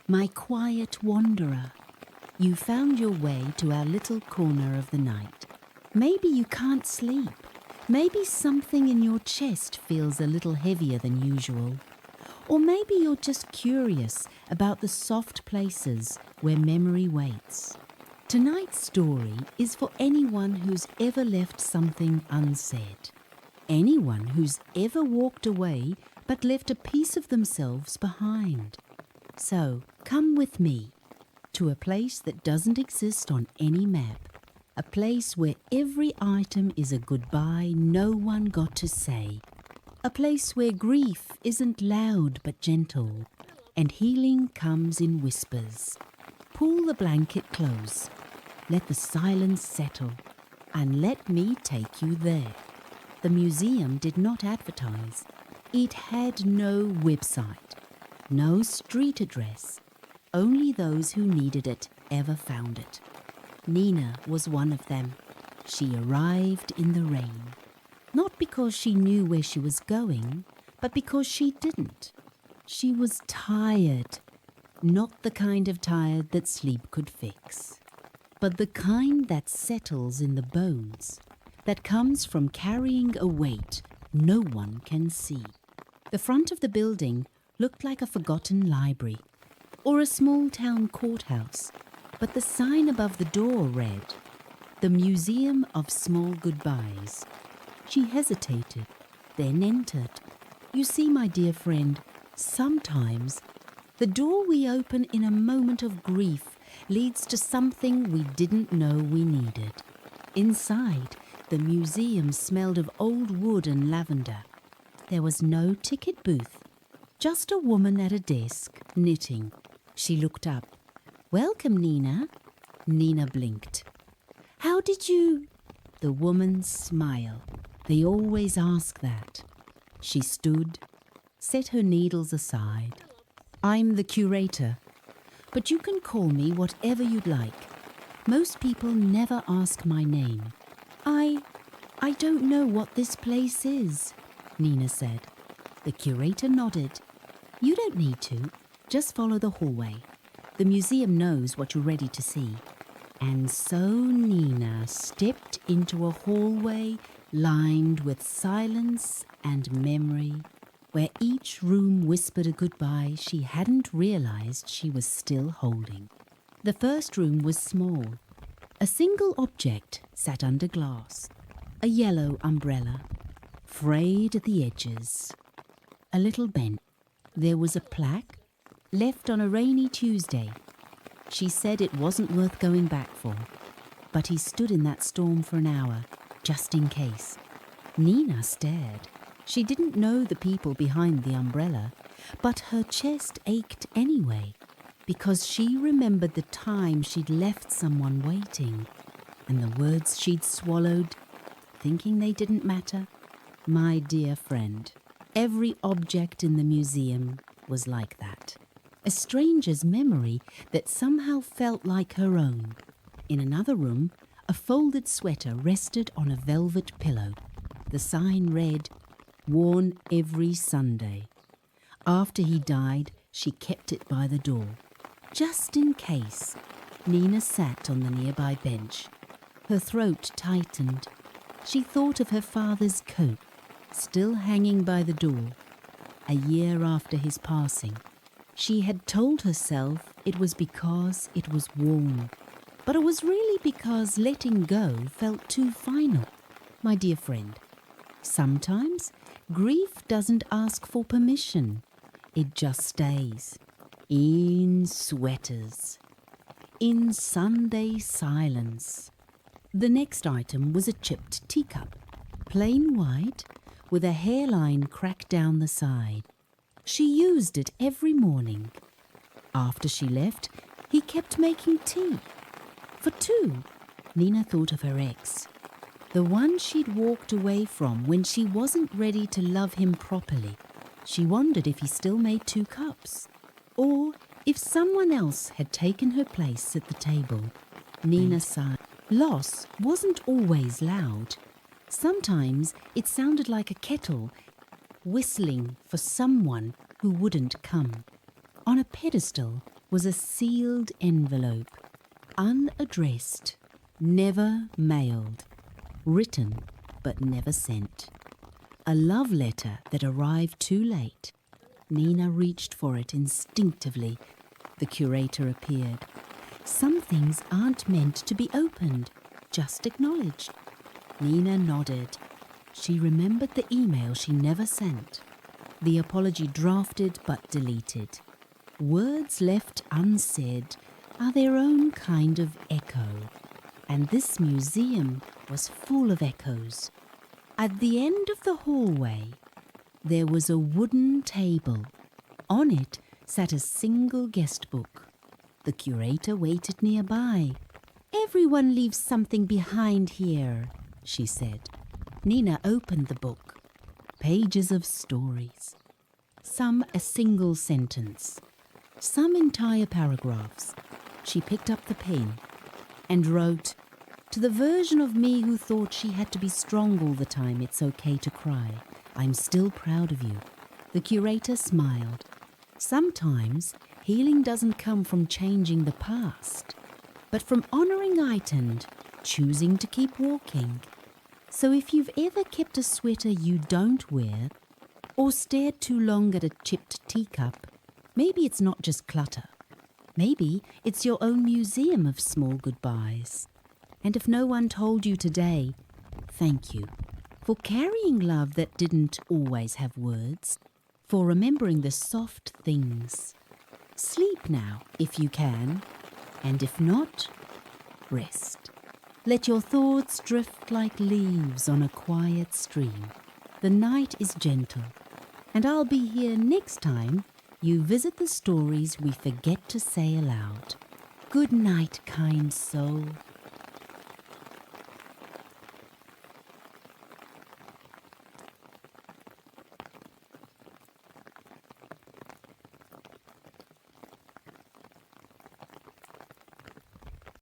my quiet wanderer. You found your way to our little corner of the night. Maybe you can't sleep. Maybe something in your chest feels a little heavier than usual. Or maybe you're just curious about the soft places where memory waits. Tonight's story is for anyone who's ever left something unsaid. Anyone who's ever walked away but left a piece of themselves behind. So, come with me to a place that doesn't exist on any map. A place where every item is a goodbye no one got to say. A place where grief isn't loud but gentle, and healing comes in whispers. Pull the blanket close, let the silence settle, and let me take you there. The museum did not advertise. It had no website, no street address. Only those who needed it ever found it. Nina was one of them. She arrived in the rain. Not because she knew where she was going, but because she didn't. She was tired. Not the kind of tired that sleep could fix, but the kind that settles in the bones, that comes from carrying a weight no one can see. The front of the building looked like a forgotten library or a small town courthouse, but the sign above the door read, "The Museum of Small Goodbyes." She hesitated, then entered. You see, my dear friend, sometimes the door we open in a moment of grief leads to something we didn't know we needed. Inside, the museum smelled of old wood and lavender. There was no ticket booth, just a woman at a desk, knitting. She looked up. "Welcome, Nina." Nina blinked. "How did you—" The woman smiled. They always ask that. She stood, set her needles aside. "I'm the curator, but you can call me whatever you'd like. Most people never ask my name." I don't know what this place is," Nina said. The curator nodded. "You don't need to. Just follow the hallway. The museum knows what you're ready to see." And so Nina stepped into a hallway lined with silence and memory, where each room whispered a goodbye she hadn't realized she was still holding. The first room was small. A single object sat under glass. A yellow umbrella, frayed at the edges. A little bent. There was a plaque, left on a rainy Tuesday. She said it wasn't worth going back for, but he stood in that storm for an hour, just in case. Nina stared. She didn't know the people behind the umbrella, but her chest ached anyway, because she remembered the time she'd left someone waiting, and the words she'd swallowed, thinking they didn't matter. My dear friend, every object in the museum was like that. A stranger's memory that somehow felt like her own. In another room, a folded sweater rested on a velvet pillow. The sign read, "Worn every Sunday." After he died, she kept it by the door. Just in case. Nina sat on the nearby bench. Her throat tightened. She thought of her father's coat, still hanging by the door. A year after his passing, she had told herself it was because it was worn. But it was really because letting go felt too final. My dear friend, sometimes grief doesn't ask for permission. It just stays. In sweaters. In Sunday silence. The next item was a chipped teacup, plain white, with a hairline cracked down the side. She used it every morning. After she left, he kept making tea. For two, Nina thought of her ex, the one she'd walked away from when she wasn't ready to love him properly. She wondered if he still made 2 cups, or if someone else had taken her place at the table. Nina sighed. Loss wasn't always loud. Sometimes it sounded like a kettle whistling for someone who wouldn't come. On a pedestal, was a sealed envelope, unaddressed, never mailed, written but never sent. A love letter that arrived too late. Nina reached for it instinctively. The curator appeared. Some things aren't meant to be opened, just acknowledged. Nina nodded. She remembered the email she never sent. The apology drafted but deleted. Words left unsaid are their own kind of echo, and this museum was full of echoes. At the end of the hallway, there was a wooden table. On it sat a single guest book. The curator waited nearby. "Everyone leaves something behind here," she said. Nina opened the book. Pages of stories. Some a single sentence. Some entire paragraphs. She picked up the pen and wrote, "To the version of me who thought she had to be strong all the time, it's okay to cry. I'm still proud of you." The curator smiled. Sometimes healing doesn't come from changing the past, but from honoring it and choosing to keep walking. So if you've ever kept a sweater you don't wear, or stared too long at a chipped teacup, maybe it's not just clutter. Maybe it's your own museum of small goodbyes. And if no one told you today, thank you for carrying love that didn't always have words, for remembering the soft things. Sleep now, if you can, and if not, rest. Let your thoughts drift like leaves on a quiet stream. The night is gentle, and I'll be here next time you visit the stories we forget to say aloud. Good night, kind soul.